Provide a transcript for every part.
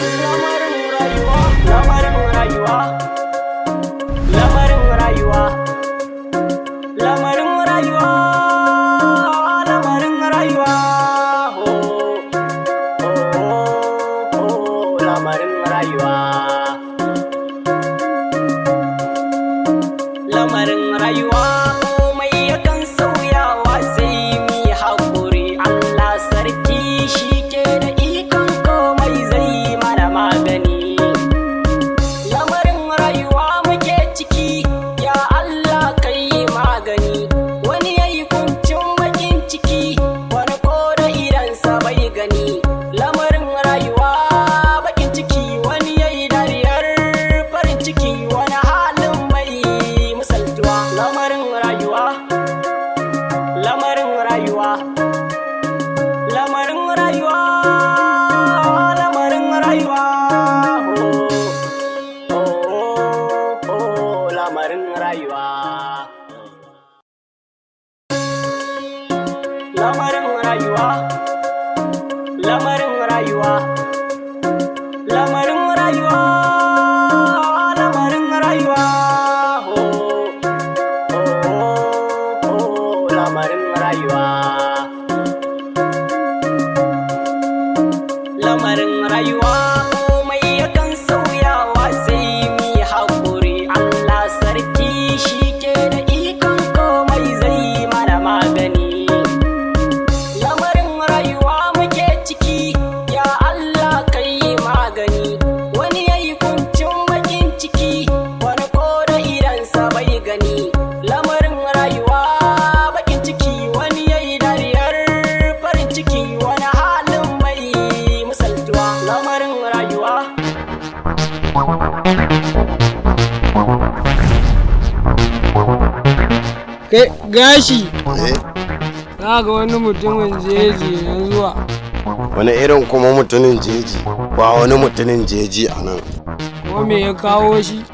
Lamarin rayuwa, lamarin rayuwa, lamarin rayuwa, lamarin rayuwa, lamarin rayuwa, lamarin rayuwa, lamarin rayuwa. Komai yakan sauyawa sai mu yi haƙuri. Allah sarki shi ke da ikon komai zai mana magani. Lamarin rayuwa muke ciki, ya Allah kai magani. Wani ya yi kuncin bakin ciki, wani ko da idansa bai gani. Lamarin rayuwa bakin ciki, wani ya yi dariyar farin ciki, wani halin mai misaltuwa. Lamarin rayuwa, lamarin rayuwa, lamarin rayuwa, lamarin rayuwa, lamarin rayuwa, lamarin rayuwa, lamarin rayuwa, lamarin rayuwa, lamarin rayuwa, lamarin rayuwa, lamarin rayuwa. Komai yakan sauyawa sai mu yi haƙuri. Allah sarki shi ke da ikon komai zai mana magani. Lamarin rayuwa muke ciki, ya Allah kai magani. Wani ya yi kuncin bakin ciki, wani ko da idansa bai gani. Lamarin rayuwa bakin ciki, wani ya yi dariyar farin ciki, wani halin mai misaltuwa. Lamarin rayuwa, Kai gashi, Eh, za ga wani mutumin jeji na zuwa. wani irin kuma mutumin jeji? Ba wani mutumin jeji a nan. Ko me ya kawo shi?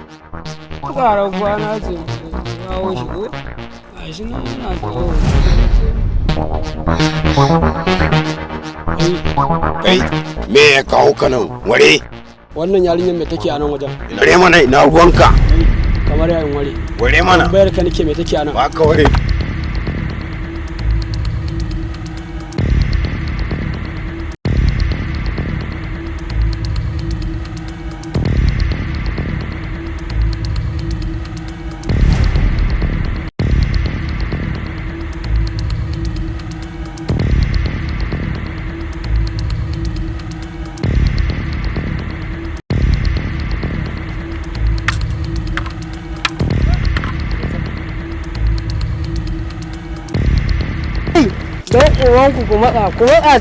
Ƙarar kwana ce ya kawo shi ko? Gashi nan yana tsawo. Kai, me ya kawo ka nan? Ware? Wannan yarinyar me take a nan wajen? Ware mana ina ruwanka? Kamar yayin ware. Ware mana? Bayar ka nake me take a nan? Ba ka ware. Don uwanku ku matsa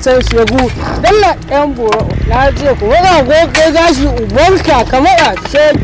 can shegu. Dalla ɗan boro na ce ku matsa ko kai gashi ubanka ka matsa shegu.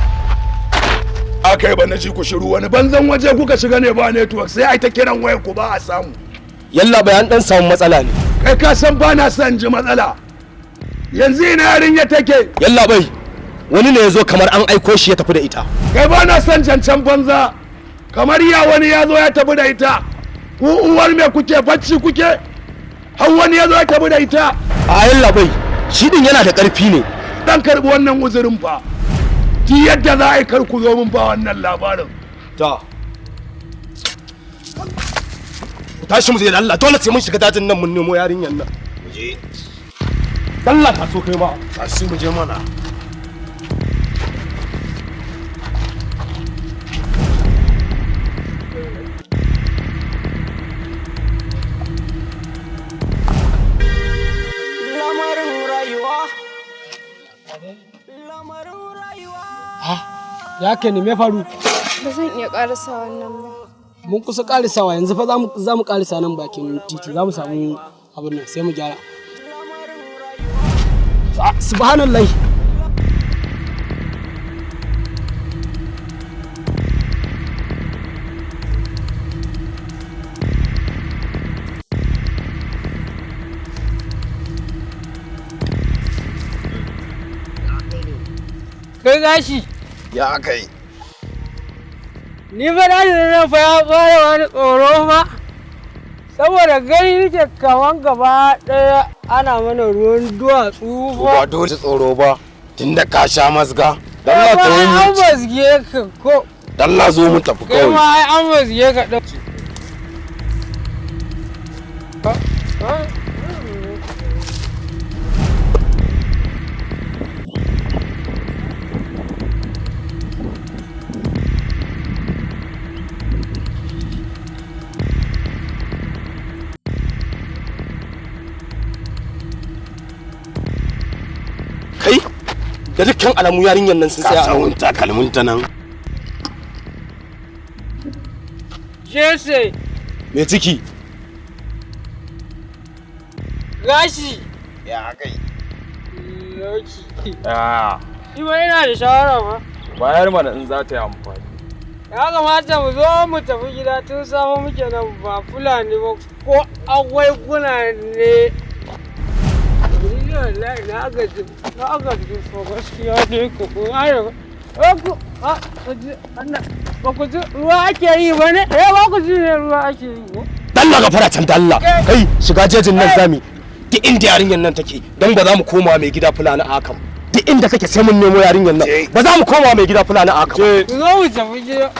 aka yi ba na ji ku shiru wani banzan waje kuka shiga ne ba network sai ai ta kiran wayar ku ba a samu. Yalla bayan dan samu matsala ne. Kai ka san ba na son ji matsala. Yanzu ina yarinya take. Yalla bai wani ne yazo kamar an aiko shi ya tafi da ita. Kai ba na son cancan banza. Kamar ya wani ya zo ya tafi da ita. Ku uwar me kuke bacci kuke? Har wani ya zo ya tafi da ita. A yalla bai shi din yana da ƙarfi ne. Dan karbi wannan uzurin fa. Ki yadda za a yi kar ku zo mun ba wannan labarin. Ta. Tashi mu je da Allah dole sai mun shiga dajin nan mun nemo yarinyan nan. Mu je. Allah ta so kai ma. Tashi mu je mana. Ya ke ne me faru? Ba zan iya karasa wannan ba. Mun kusa karisawa yanzu fa za mu karisa nan bakin titi za mu samu abin nan sai mu gyara. Subhanallah. Kai gashi. Ya kai. Ni fa da nan fa ya fara wani tsoro fa. Saboda gani nake kaman gaba ɗaya ana mana ruwan duwatsu fa. Ba dole tsoro ba. Tunda ka sha masga. Dalla ta yi an mazge ka ko. Dalla zo mu tafi Kai kawai. ma ai an mazge ka ɗan. Kai da dukkan alamu yarinyan nan sun tsaya a Sawun takalmin ta nan. Jesse, me ciki. gashi. Ya kai. Loki. Ah, Shi ma yana da shawara ma. bayar mana in za ta yi amfani. Ya kamata mu zo mu tafi gida tun safe muke nan ba Fulani ba ko agwai kuna ne. Wallahi na gaji fa gaskiya ne ko har ba ku ji ruwa ake yi ba ne? Ba ku ji ne ruwa ake yi ko? Dalla ga fara can dalla. Kai shiga jejin nan zami. Duk inda yarinyan nan take dan ba za mu koma mai gida Fulani a hakan. Duk inda kake sai mun nemo yarinyan nan. Ba za mu koma mai gida Fulani a hakan. Zo mu tafi gida.